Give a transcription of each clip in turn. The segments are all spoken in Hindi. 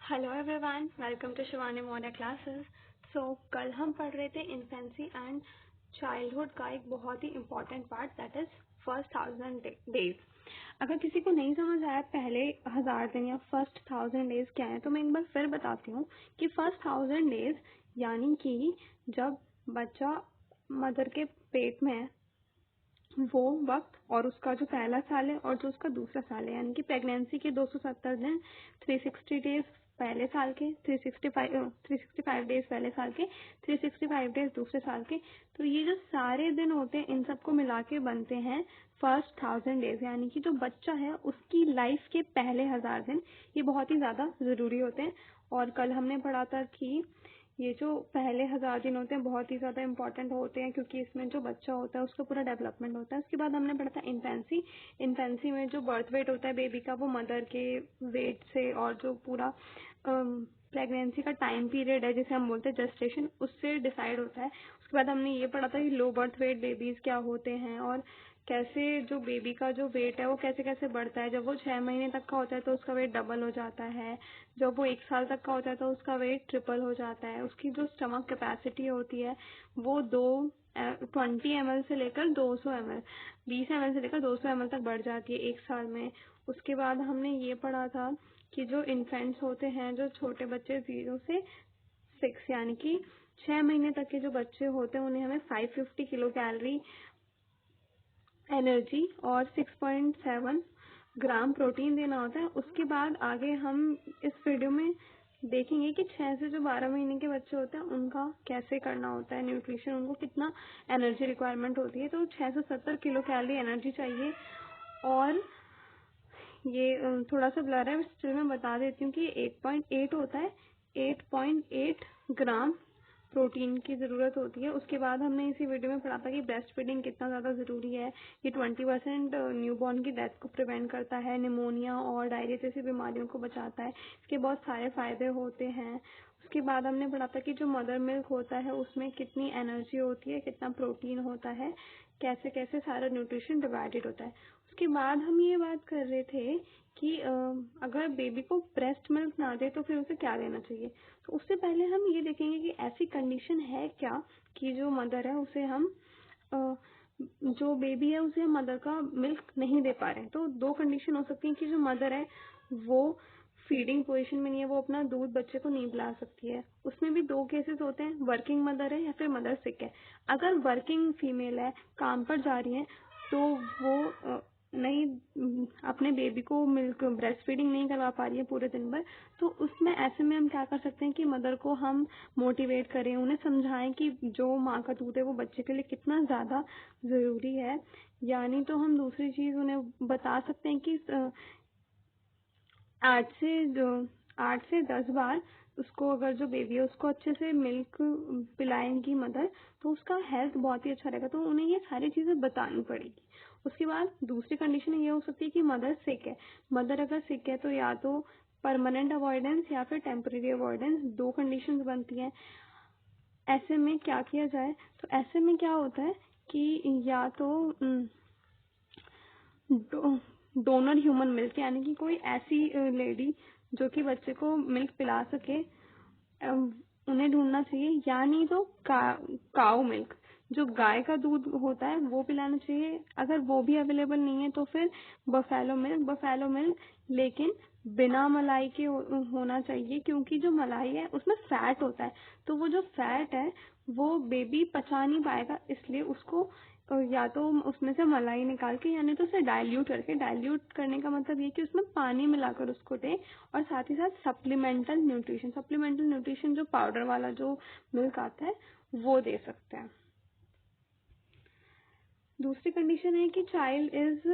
Hello everyone, welcome to Shivani Maurya classes. कल हम पढ़ रहे थे इन्फेंसी एंड चाइल्डहुड का एक बहुत ही important part, that is first 1000 days. अगर किसी को नहीं समझ आया पहले 1000 दिन या फर्स्ट 1000 डेज क्या है, तो मैं एक बार फिर बताती हूँ कि फर्स्ट 1000 डेज यानी कि जब बच्चा मदर के पेट में है वो वक्त, और उसका जो पहला साल है और जो उसका दूसरा साल है, यानी कि प्रेगनेंसी के 270 दिन, 360 डेज पहले साल के, 365 डेज पहले साल के, 365 डेज दूसरे साल के। तो ये जो सारे दिन होते हैं इन सबको मिला के बनते हैं फर्स्ट 1000 डेज, यानी कि जो बच्चा है उसकी लाइफ के पहले 1000 दिन ये बहुत ही ज्यादा जरूरी होते हैं। और कल हमने पढ़ा था कि ये जो पहले 1000 दिन होते हैं बहुत ही ज़्यादा इंपॉर्टेंट होते हैं, क्योंकि इसमें जो बच्चा होता है उसका पूरा डेवलपमेंट होता है। उसके बाद हमने पढ़ा था इन्फेंसी। इन्फेंसी में जो बर्थ वेट होता है बेबी का, वो मदर के वेट से और जो पूरा प्रेगनेंसी का टाइम पीरियड है जिसे हम बोलते हैं जेस्टेशन, उससे डिसाइड होता है। उसके बाद हमने ये पढ़ा था कि लो बर्थ वेट बेबीज क्या होते हैं और कैसे जो बेबी का जो वेट है वो कैसे कैसे बढ़ता है। जब वो 6 महीने तक का होता है तो उसका वेट डबल हो जाता है, जब वो 1 साल तक का होता है तो उसका वेट ट्रिपल हो जाता है। उसकी जो स्टमक कैपेसिटी होती है वो 20 ml से लेकर 200 ml, 20 ml से लेकर 200 ml तक बढ़ जाती है 1 साल में। उसके बाद हमने ये पढ़ा था कि जो इन्फेंट्स होते हैं, जो छोटे बच्चे 0 से 6 यानी कि 6 महीने तक के जो बच्चे होते हैं, उन्हें हमें 550 किलो कैलोरी एनर्जी और 6.7 ग्राम प्रोटीन देना होता है। उसके बाद आगे हम इस वीडियो में देखेंगे कि 6 से जो 12 महीने के बच्चे होते हैं उनका कैसे करना होता है न्यूट्रिशन, उनको कितना एनर्जी रिक्वायरमेंट होती है। तो 670 किलो कैलोरी एनर्जी चाहिए। और ये थोड़ा सा ब्लर है, स्टिल मैं बता देती हूँ कि 8.8 होता है, 8.8 ग्राम प्रोटीन की ज़रूरत होती है। उसके बाद हमने इसी वीडियो में पढ़ा था कि ब्रेस्ट फीडिंग कितना ज़्यादा ज़रूरी है। ये 20% न्यूबॉर्न की डेथ को प्रिवेंट करता है, निमोनिया और डायरिया जैसी बीमारियों को बचाता है। इसके बहुत सारे फायदे होते हैं। उसके बाद हमने पढ़ा था कि जो मदर मिल्क होता है उसमें कितनी एनर्जी होती है, कितना प्रोटीन होता है, कैसे कैसे सारा न्यूट्रिशन डिवाइडेड होता है। उसके बाद हम ये बात कर रहे थे कि अगर बेबी को ब्रेस्ट मिल्क ना दे तो फिर उसे क्या देना चाहिए। तो उससे पहले हम ये देखेंगे कि ऐसी कंडीशन है क्या कि जो मदर है उसे हम जो बेबी है उसे हम मदर का मिल्क नहीं दे पा रहे हैं। तो दो कंडीशन हो सकती है कि जो मदर है वो फीडिंग पोजीशन में नहीं है, वो अपना दूध बच्चे को नहीं पिला सकती है। उसमें भी दो केसेस होते हैं, वर्किंग मदर है या फिर मदर सिक है। अगर वर्किंग फीमेल है, काम पर जा रही है, तो वो नहीं अपने बेबी को मिल्क ब्रेस्ट फीडिंग नहीं करवा पा रही है पूरे दिन भर, तो उसमें ऐसे में हम क्या कर सकते हैं कि मदर को हम मोटिवेट करें, उन्हें समझाएं कि जो माँ का दूध है वो बच्चे के लिए कितना ज़्यादा ज़रूरी है। यानी तो हम दूसरी चीज़ उन्हें बता सकते हैं कि 8 से 10 बार उसको, अगर जो बेबी है उसको अच्छे से मिल्क पिलाएंगी मदर, तो उसका हेल्थ बहुत ही अच्छा रहेगा। तो उन्हें ये सारी चीज़ें बतानी पड़ेगी। उसके बाद दूसरी कंडीशन ये हो सकती है कि मदर सिक है। मदर अगर सिक है तो या तो परमानेंट अवॉइडेंस या फिर टेम्परेरी अवॉइडेंस, दो कंडीशंस बनती हैं। ऐसे में क्या किया जाए, तो ऐसे में क्या होता है कि या तो डोनर ह्यूमन मिल्क, यानी कि कोई ऐसी लेडी जो कि बच्चे को मिल्क पिला सके, उन्हें ढूंढना चाहिए। या नहीं तो काऊ मिल्क, जो गाय का दूध होता है वो पिलाना चाहिए। अगर वो भी अवेलेबल नहीं है तो फिर बफेलो मिल्क, लेकिन बिना मलाई के होना चाहिए, क्योंकि जो मलाई है उसमें फैट होता है, तो वो जो फैट है वो बेबी पचा नहीं पाएगा, इसलिए उसको या तो उसमें से मलाई निकाल के, यानी तो उसे डाइल्यूट करके, डाइल्यूट करने का मतलब ये कि उसमें पानी मिलाकर उसको दे। और साथ ही साथ सप्लीमेंटल न्यूट्रिशन जो पाउडर वाला जो मिल्क आता है वो दे सकते हैं। दूसरी कंडीशन है कि child is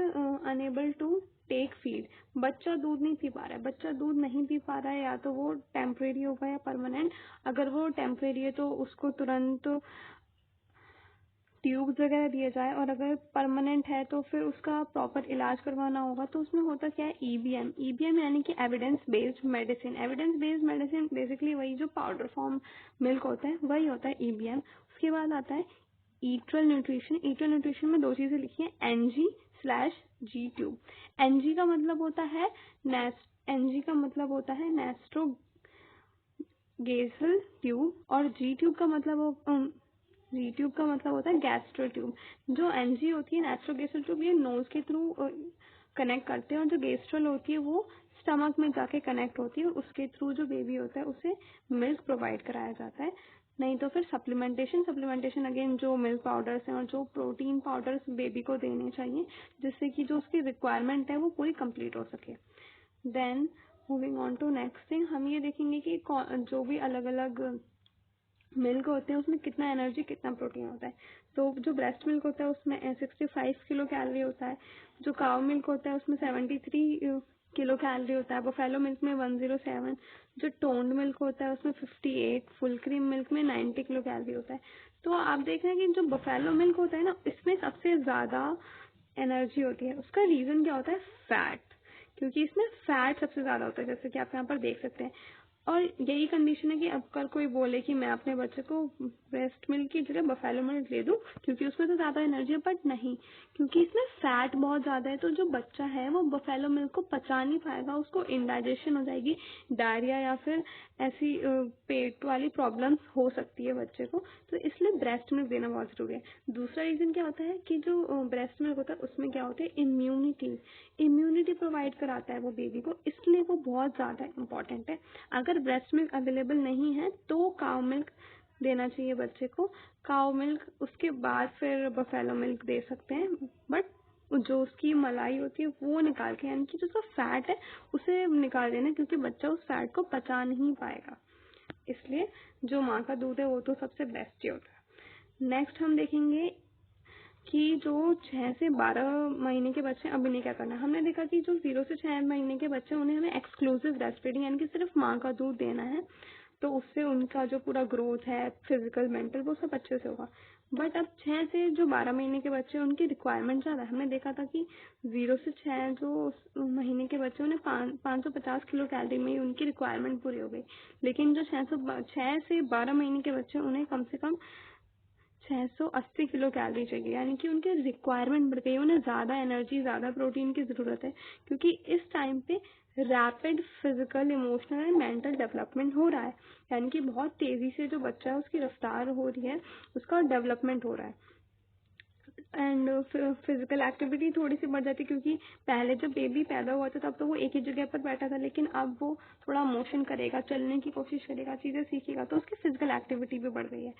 unable to take feed, बच्चा दूध नहीं पी पा रहा है। बच्चा दूध नहीं पी पा रहा है, या तो वो टेम्परेरी होगा या परमानेंट। अगर वो टेम्परेरी है तो उसको तुरंत ट्यूब्स वगैरह दिए जाए, और अगर परमानेंट है तो फिर उसका प्रॉपर इलाज करवाना होगा। तो उसमें होता क्या है, ईबीएम यानी कि evidence based medicine. Evidence based medicine basically वही जो पाउडर फॉर्म मिल्क होता है वही होता है ईबीएम। उसके बाद आता है ईट्रल न्यूट्रिशन में दो चीजें लिखी है, NG/G ट्यूब। एनजी का मतलब होता है नेस्ट्रो गेसल ट्यूब, और जी ट्यूब का मतलब जी ट्यूब का मतलब होता है गैस्ट्रो ट्यूब। जो एनजी होती है नेस्ट्रोगेसल ट्यूब, ये नोज के थ्रू कनेक्ट करते हैं, और जो गेस्ट्रल होती है वो स्टमक में जाके कनेक्ट होती है, और उसके थ्रू जो बेबी होता है उसे मिल्क प्रोवाइड कराया जाता है। नहीं तो फिर सप्लीमेंटेशन अगेन जो मिल्क पाउडर्स हैं और जो प्रोटीन पाउडर्स बेबी को देने चाहिए, जिससे कि जो उसकी रिक्वायरमेंट है वो पूरी कंप्लीट हो सके। Then moving on to next thing, हम ये देखेंगे कि जो भी अलग अलग मिल्क होते हैं उसमें कितना एनर्जी कितना प्रोटीन होता है। तो जो ब्रेस्ट मिल्क होता है उसमें 65 किलो कैलोरी होता है, जो काउ मिल्क होता है उसमें 73 किलो कैलोरी होता है, बफेलो मिल्क में 107, जो टोन्ड मिल्क होता है उसमें 58, फुल क्रीम मिल्क में 90 किलो कैलोरी होता है। तो आप देख रहे हैं कि जो बफेलो मिल्क होता है ना, इसमें सबसे ज़्यादा एनर्जी होती है। उसका रीज़न क्या होता है? फैट, क्योंकि इसमें फैट सबसे ज़्यादा होता है, जैसे कि आप यहाँ पर देख सकते हैं। और यही कंडीशन है कि अब कल कोई बोले कि मैं अपने बच्चे को ब्रेस्ट मिल्क की जगह बफेलो मिल्क दे दूं क्योंकि उसमें तो ज़्यादा एनर्जी है, बट नहीं, क्योंकि इसमें फैट बहुत ज़्यादा है। तो जो बच्चा है वो बफेलो मिल्क को पचा नहीं पाएगा, उसको इंडाइजेशन हो जाएगी, डायरिया या फिर ऐसी पेट वाली प्रॉब्लम्स हो सकती है बच्चे को। तो इसलिए ब्रेस्ट मिल्क देना बहुत ज़रूरी है। दूसरा रीज़न क्या होता है कि जो ब्रेस्ट मिल्क होता है उसमें क्या होता है, इम्यूनिटी प्रोवाइड कराता है वो बेबी को, इसलिए वो बहुत ज़्यादा इम्पॉर्टेंट है। अगर ब्रेस्ट मिल्क अवेलेबल नहीं है तो काउ मिल्क देना चाहिए बच्चे को। काउ मिल्क उसके बाद फिर बफेलो मिल्क दे सकते हैं, बट जो उसकी मलाई होती है वो निकाल के, यानी कि जो उसका फैट है उसे निकाल देना, क्योंकि बच्चा उस फैट को पचा नहीं पाएगा। इसलिए जो माँ का दूध है वो तो सबसे बेस्ट ही होता है। नेक्स्ट हम देखेंगे कि जो 6 से 12 महीने के बच्चे, अब इन्हें क्या करना है। हमने देखा कि जो 0 से 6 महीने के बच्चे उन्हें हमें एक्सक्लूसिव ब्रेस्ट फीडिंग यानी कि सिर्फ माँ का दूध देना है, तो उससे उनका जो पूरा ग्रोथ है फिजिकल मेंटल वो सब अच्छे से होगा। बट अब 6 से जो 12 महीने के बच्चे उनकी रिक्वायरमेंट ज़्यादा है। हमने देखा था कि 0 से 6 जो महीने के बच्चे उन्हें 550 किलो कैलोरी में ही उनकी रिक्वायरमेंट पूरी हो गई, लेकिन जो 6 से 12 महीने के बच्चे उन्हें कम से कम 680 किलो कैलोरी चाहिए, यानी कि उनकी रिक्वायरमेंट बढ़ गई है, उन्हें ज़्यादा एनर्जी ज़्यादा प्रोटीन की ज़रूरत है, क्योंकि इस टाइम पे rapid physical emotional and mental development हो रहा है, यानी कि बहुत तेज़ी से जो बच्चा है उसकी रफ्तार हो रही है, उसका डेवलपमेंट हो रहा है। एंड फिजिकल एक्टिविटी थोड़ी सी बढ़ जाती है, क्योंकि पहले जब बेबी पैदा हुआ था तब तो वो एक ही जगह पर बैठा था, लेकिन अब वो थोड़ा मोशन करेगा, चलने की कोशिश करेगा, चीज़ें सीखेगा, तो उसकी फिजिकल एक्टिविटी भी बढ़ गई है।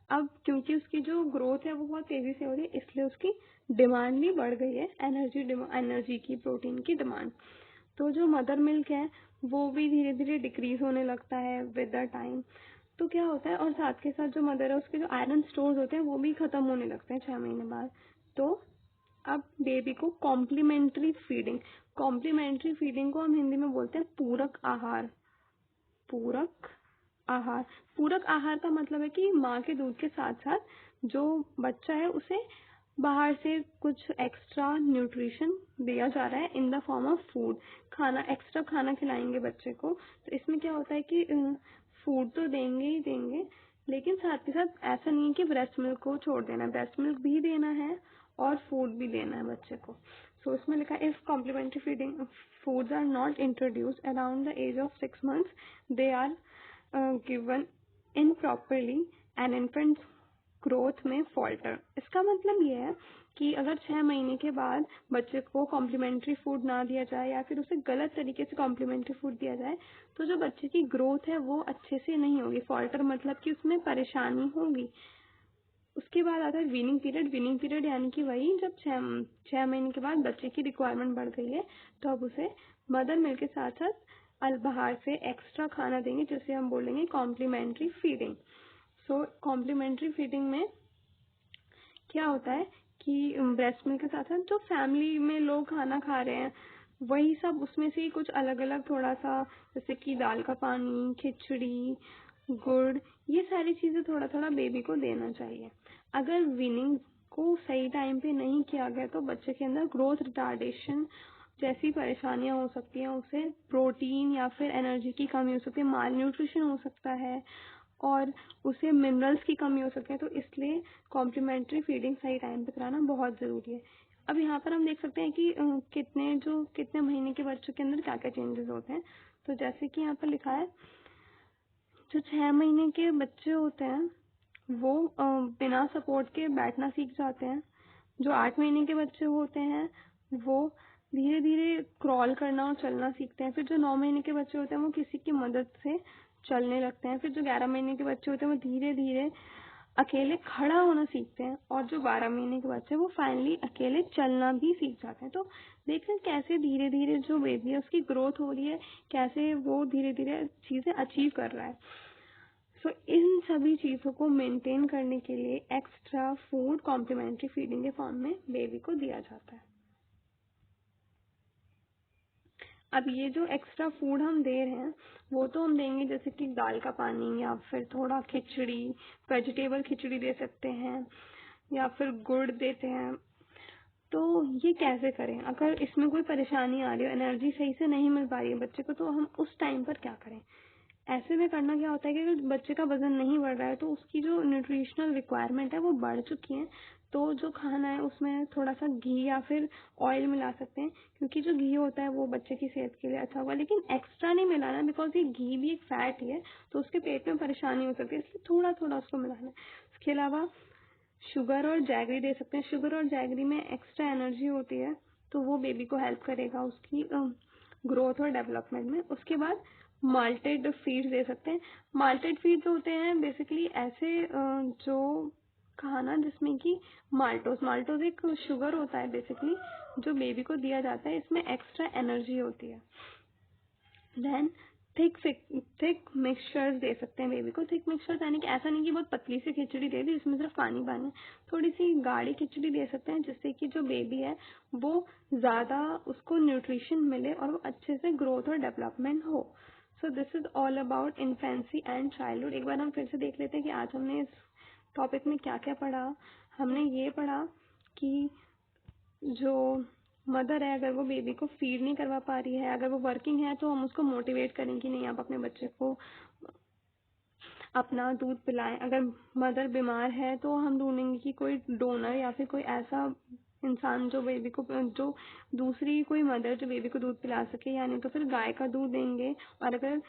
अब क्योंकि उसकी जो ग्रोथ है वो बहुत तेज़ी से हो रही है, इसलिए उसकी डिमांड भी बढ़ गई है, एनर्जी की, प्रोटीन की डिमांड। तो जो मदर मिल्क है वो भी धीरे धीरे डिक्रीज होने लगता है विद द टाइम। तो क्या होता है, और साथ के साथ जो मदर है उसके जो आयरन स्टोर्स होते हैं वो भी खत्म होने लगते हैं 6 महीने बाद। तो अब बेबी को कॉम्प्लीमेंट्री फीडिंग को हम हिंदी में बोलते हैं पूरक आहार। पूरक आहार पूरक आहार का मतलब है कि माँ के दूध के साथ साथ जो बच्चा है उसे बाहर से कुछ एक्स्ट्रा न्यूट्रिशन दिया जा रहा है in the form of food. Extra खाना खिलाएंगे बच्चे को। तो इसमें क्या होता है कि फूड तो देंगे ही देंगे, लेकिन साथ के साथ ऐसा नहीं है कि ब्रेस्ट मिल्क को छोड़ देना है, ब्रेस्ट मिल्क भी देना है और फूड भी देना है बच्चे को। सो इसमें लिखा है, if complementary feeding foods are not introduced around the age of 6 months, they are given improperly and infant growth में फॉल्टर। इसका मतलब ये है कि अगर 6 महीने के बाद बच्चे को कॉम्प्लीमेंट्री फूड ना दिया जाए या फिर उसे गलत तरीके से कॉम्प्लीमेंट्री फूड दिया जाए तो जो बच्चे की ग्रोथ है वो अच्छे से नहीं होगी। फॉल्टर मतलब कि उसमें परेशानी होगी। उसके बाद आता है वीनिंग पीरियड यानी कि वही जब 6 महीने के बाद बच्चे की रिक्वायरमेंट बढ़ गई है तो अब उसे मदर मिल्क के साथ साथ बाहर से एक्स्ट्रा खाना देंगे, जिसे हम बोलेंगे कॉम्प्लीमेंट्री फीडिंग। सो कॉम्प्लीमेंट्री फीडिंग में क्या होता है कि ब्रेस्ट मिल्क के साथ साथ जो फैमिली में लोग खाना खा रहे हैं वही सब उसमें से कुछ अलग अलग थोड़ा सा, जैसे कि दाल का पानी, खिचड़ी, गुड़, ये सारी चीज़ें थोड़ा थोड़ा बेबी को देना चाहिए। अगर वीनिंग को सही टाइम पे नहीं किया गया तो बच्चे के अंदर ग्रोथ रिटार्डेशन जैसी परेशानियां हो सकती हैं, उसे प्रोटीन या फिर एनर्जी की कमी हो सकती है, माल न्यूट्रिशन हो सकता है और उसे मिनरल्स की कमी हो सकती है। तो इसलिए कॉम्प्लीमेंट्री फीडिंग सही टाइम पे कराना बहुत ज़रूरी है। अब यहाँ पर हम देख सकते हैं कि कितने महीने के बच्चों के अंदर क्या क्या चेंजेस होते हैं। तो जैसे कि यहाँ पर लिखा है, जो 6 महीने के बच्चे होते हैं वो बिना सपोर्ट के बैठना सीख जाते हैं। जो 8 महीने के बच्चे होते हैं वो धीरे धीरे क्रॉल करना और चलना सीखते हैं। फिर जो 9 महीने के बच्चे होते हैं वो किसी की मदद से चलने लगते हैं। फिर जो 11 महीने के बच्चे होते हैं वो धीरे धीरे अकेले खड़ा होना सीखते हैं। और जो 12 महीने के बच्चे हैं वो फाइनली अकेले चलना भी सीख जाते हैं। तो देख रहे हैं कैसे धीरे धीरे जो बेबी है उसकी ग्रोथ हो रही है, कैसे वो धीरे धीरे चीजें अचीव कर रहा है। सो इन सभी चीजों को मेंटेन करने के लिए एक्स्ट्रा फूड कॉम्प्लीमेंट्री फीडिंग के फॉर्म में बेबी को दिया जाता है। अब ये जो एक्स्ट्रा फूड हम दे रहे हैं वो तो हम देंगे जैसे कि दाल का पानी या फिर थोड़ा खिचड़ी, वेजिटेबल खिचड़ी दे सकते हैं या फिर गुड़ देते हैं। तो ये कैसे करें? अगर इसमें कोई परेशानी आ रही है, एनर्जी सही से नहीं मिल पा रही है बच्चे को, तो हम उस टाइम पर क्या करें? ऐसे में करना क्या होता है कि अगर बच्चे का वजन नहीं बढ़ रहा है तो उसकी जो न्यूट्रिशनल रिक्वायरमेंट है वो बढ़ चुकी है। तो जो खाना है उसमें थोड़ा सा घी या फिर ऑयल मिला सकते हैं, क्योंकि जो घी होता है वो बच्चे की सेहत के लिए अच्छा होगा। लेकिन एक्स्ट्रा नहीं मिलाना, बिकॉज ये घी भी एक फैट ही है, तो उसके पेट में परेशानी हो सकती है, इसलिए थोड़ा थोड़ा उसको मिलाना है। इसके अलावा शुगर और जैगरी दे सकते हैं। शुगर और जैगरी में एक्स्ट्रा एनर्जी होती है, तो वो बेबी को हेल्प करेगा उसकी ग्रोथ और डेवलपमेंट में। उसके बाद माल्टेड फीड दे सकते हैं। माल्टेड फीड होते हैं बेसिकली ऐसे जो खाना जिसमें कि माल्टोज एक शुगर होता है बेसिकली, जो बेबी को दिया जाता है। इसमें एक्स्ट्रा एनर्जी होती है। देन थिक मिक्सचर्स दे सकते हैं बेबी को। थिक मिक्सचर्स यानी कि ऐसा नहीं कि बहुत पतली सी खिचड़ी दे दी जिसमें सिर्फ पानी पानी, थोड़ी सी गाढ़ी खिचड़ी दे सकते हैं, जिससे कि जो बेबी है वो ज्यादा उसको न्यूट्रिशन मिले और वो अच्छे से ग्रोथ और डेवलपमेंट हो। सो this is all about infancy and childhood. एक बार हम फिर से देख लेते हैं कि आज हमने इस टॉपिक में क्या क्या पढ़ा। हमने ये पढ़ा कि जो मदर है अगर वो बेबी को फीड नहीं करवा पा रही है, अगर वो वर्किंग है, तो हम उसको मोटिवेट करें कि नहीं, आप अपने बच्चे को अपना दूध पिलाएं। अगर मदर बीमार है तो हम ढूंढेंगे कि कोई डोनर या फिर कोई ऐसा इंसान जो बेबी को, जो दूसरी कोई मदर जो बेबी को दूध पिला सके, यानी तो फिर गाय का दूध देंगे। और अगर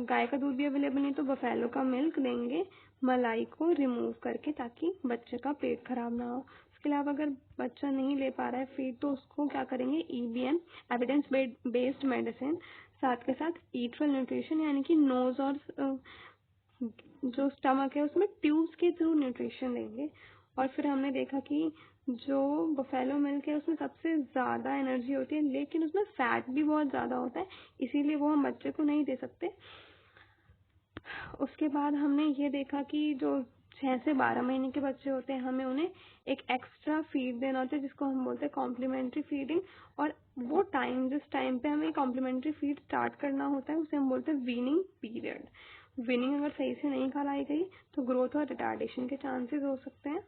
गाय का दूध भी अवेलेबल नहीं तो बफेलो का मिल्क देंगे, मलाई को रिमूव करके, ताकि बच्चे का पेट खराब ना हो। इसके अलावा अगर बच्चा नहीं ले पा रहा है फीड तो उसको क्या करेंगे, EBM एविडेंस बेस्ड मेडिसिन, साथ के साथ ईटरल न्यूट्रिशन यानी कि नोज और जो स्टमक है उसमें ट्यूब्स के थ्रू न्यूट्रिशन देंगे। और फिर हमने देखा कि जो बफेलो मिल्क है उसमें सबसे ज्यादा एनर्जी होती है, लेकिन उसमें फैट भी बहुत ज्यादा होता है, इसीलिए वो हम बच्चे को नहीं दे सकते। उसके बाद हमने ये देखा कि जो 6 से 12 महीने के बच्चे होते हैं हमें उन्हें एक एक्स्ट्रा फीड देना होता है, जिसको हम बोलते हैं कॉम्प्लीमेंट्री फीडिंग। और वो टाइम, जिस टाइम पे हमें कॉम्प्लीमेंट्री फीड स्टार्ट करना होता है उसे हम बोलते हैं वीनिंग पीरियड। वीनिंग अगर सही से नहीं कराई गई तो ग्रोथ और रिटार्डेशन के चांसेस हो सकते हैं।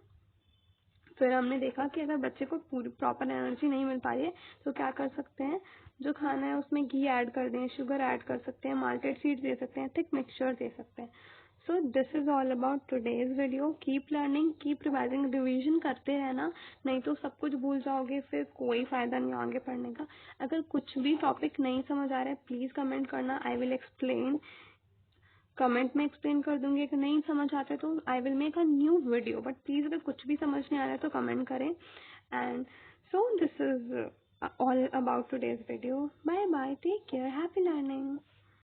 फिर हमने देखा कि अगर बच्चे को पूरी प्रॉपर एनर्जी नहीं मिल पा रही है तो क्या कर सकते हैं, जो खाना है उसमें घी ऐड कर दें, शुगर ऐड कर सकते हैं, माल्टेड सीड्स दे सकते हैं, थिक मिक्सचर दे सकते हैं। सो this is all about today's video. Keep learning, keep revising, revision करते रहना, नहीं तो सब कुछ भूल जाओगे, फिर कोई फायदा नहीं आगे पढ़ने का। अगर कुछ भी टॉपिक नहीं समझ आ रहा है प्लीज कमेंट करना, आई विल एक्सप्लेन। कमेंट में एक्सप्लेन कर दूंगी। अगर नहीं समझ आता तो I will make a new video, but please अगर कुछ भी समझ नहीं आ रहा है तो कमेंट करें। And so this is all about today's video. Bye bye, take care, happy learning.